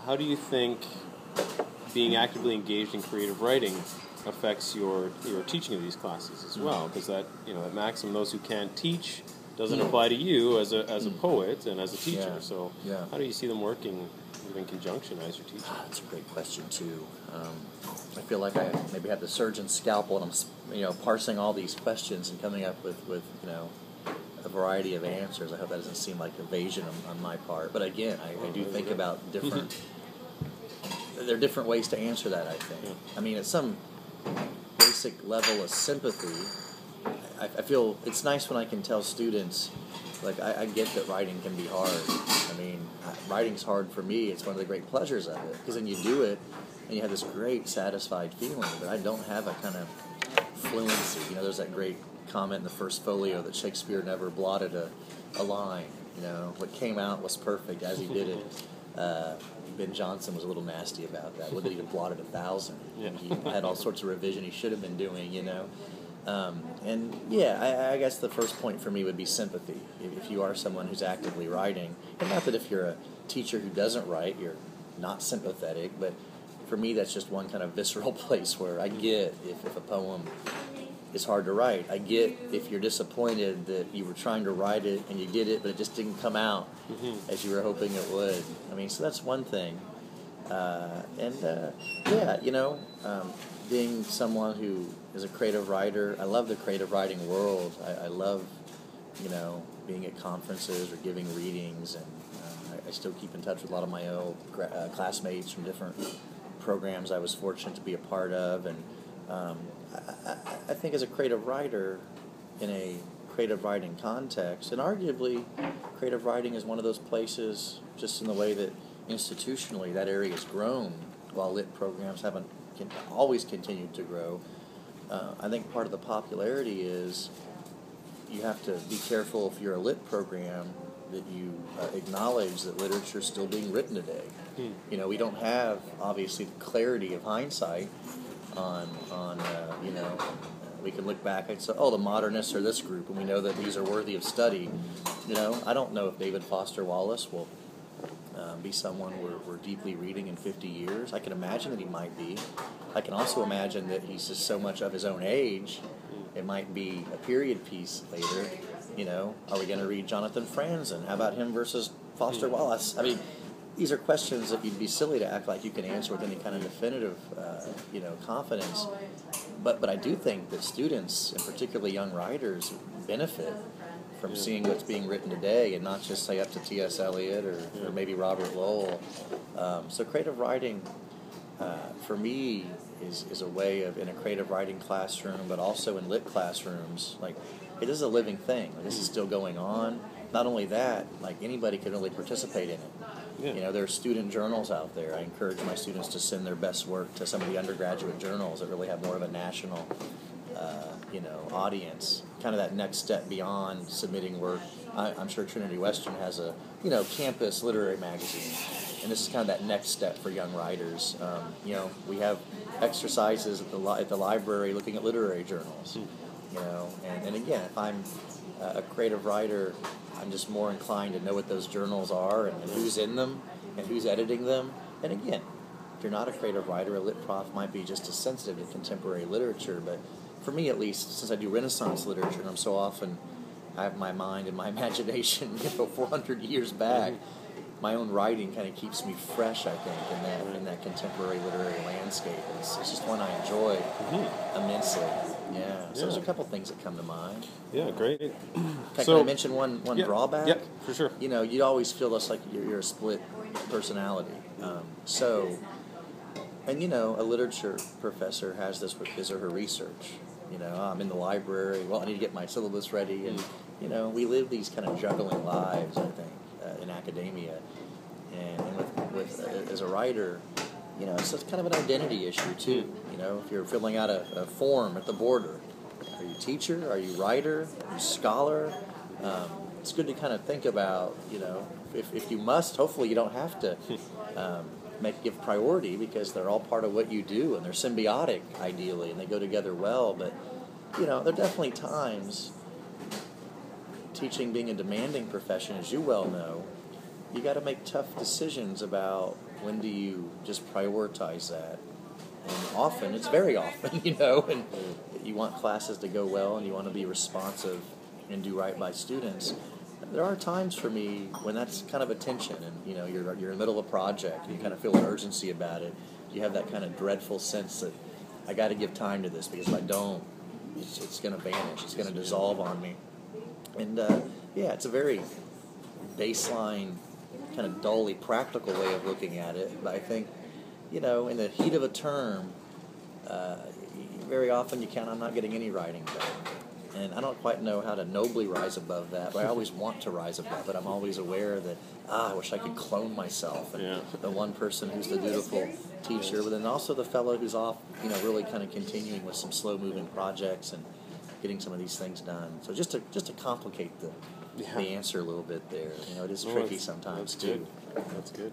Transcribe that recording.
How do you think being actively engaged in creative writing affects your teaching of these classes as well? Because that maxim, those who can't teach, doesn't apply to you as a poet and as a teacher. So how do you see them working in conjunction as you're teaching? That's a great question too. I feel like I maybe have the surgeon's scalpel, and I'm parsing all these questions and coming up with a variety of answers. I hope that doesn't seem like evasion on my part. But again, I do think about different. There are different ways to answer that, I think. Yeah. I mean, at some basic level of sympathy, I feel it's nice when I can tell students, like, I get that writing can be hard. I mean, writing's hard for me. It's one of the great pleasures of it, because then you do it, and you have this great satisfied feeling, but I don't have a kind of fluency. There's that great comment in the first folio that Shakespeare never blotted a line. What came out was perfect as he did it. Ben Jonson was a little nasty about that. Look at, he blotted 1,000. Yeah. He had all sorts of revision he should have been doing, I guess the first point for me would be sympathy. If you are someone who's actively writing, and not that if you're a teacher who doesn't write, you're not sympathetic, but for me that's just one kind of visceral place where I get if a poem is hard to write. I get if you're disappointed that you were trying to write it and you did it, but it just didn't come out as you were hoping it would. I mean, so that's one thing. Being someone who is a creative writer, I love the creative writing world. I love, being at conferences or giving readings, and I still keep in touch with a lot of my old classmates from different programs I was fortunate to be a part of, and I think as a creative writer in a creative writing context, and arguably creative writing is one of those places, just in the way that institutionally that area has grown, while lit programs haven't always continued to grow. I think part of the popularity is you have to be careful if you're a lit program that you acknowledge that literature is still being written today. We don't have, obviously, the clarity of hindsight on we can look back and say, the modernists are this group, and we know that these are worthy of study. I don't know if David Foster Wallace will be someone we're deeply reading in 50 years. I can imagine that he might be. I can also imagine that he's just so much of his own age, it might be a period piece later. Are we going to read Jonathan Franzen? How about him versus Foster Wallace? I mean, these are questions that you'd be silly to act like you can answer with any kind of definitive, confidence. But I do think that students, and particularly young writers, benefit from seeing what's being written today, and not just say up to T.S. Eliot or maybe Robert Lowell. So creative writing, for me, is a way of, in a creative writing classroom, but also in lit classrooms, like, it is a living thing. This is still going on. Not only that, like, anybody can really participate in it. Yeah. There are student journals out there. I encourage my students to send their best work to some of the undergraduate journals that really have more of a national, audience. Kind of that next step beyond submitting work. I'm sure Trinity Western has a, campus literary magazine, and this is kind of that next step for young writers. We have exercises at the library looking at literary journals. And again, if I'm a creative writer, I'm just more inclined to know what those journals are and who's in them and who's editing them. And again, if you're not a creative writer, a lit prof might be just as sensitive to contemporary literature. But for me, at least, since I do Renaissance literature, and I'm so often, I have my mind and my imagination 400 years back, my own writing kind of keeps me fresh, I think, in that contemporary literary landscape. It's just one I enjoy immensely. Yeah. So there's a couple things that come to mind. Yeah, great. Can I mention one drawback? Yeah, for sure. You'd always feel less like you're a split personality. A literature professor has this with his or her research. I'm in the library. Well, I need to get my syllabus ready. And, we live these kind of juggling lives, I think, in academia. And with as a writer, it's kind of an identity issue, too. If you're filling out a form at the border, are you teacher? Are you writer? Are you scholar? It's good to kind of think about, if you must, hopefully you don't have to give priority, because they're all part of what you do, and they're symbiotic, ideally, and they go together well. But, there are definitely times, teaching being a demanding profession, as you well know, you got to make tough decisions about when do you just prioritize that. And often, it's very often, and you want classes to go well and you want to be responsive and do right by students. There are times for me when that's kind of a tension, and you're in the middle of a project and you kind of feel an urgency about it. You have that kind of dreadful sense that I got to give time to this, because if I don't, it's going to vanish. It's going to dissolve on me. And it's a very baseline, kind of dully practical way of looking at it. But I think, in the heat of a term, very often you count on not getting any writing done. And I don't quite know how to nobly rise above that, but I always want to rise above it. I'm always aware that, I wish I could clone myself. And the one person who's the dutiful teacher, but then also the fellow who's off, really kind of continuing with some slow-moving projects and getting some of these things done. So just to complicate the answer a little bit there. It is tricky sometimes, too. That's good.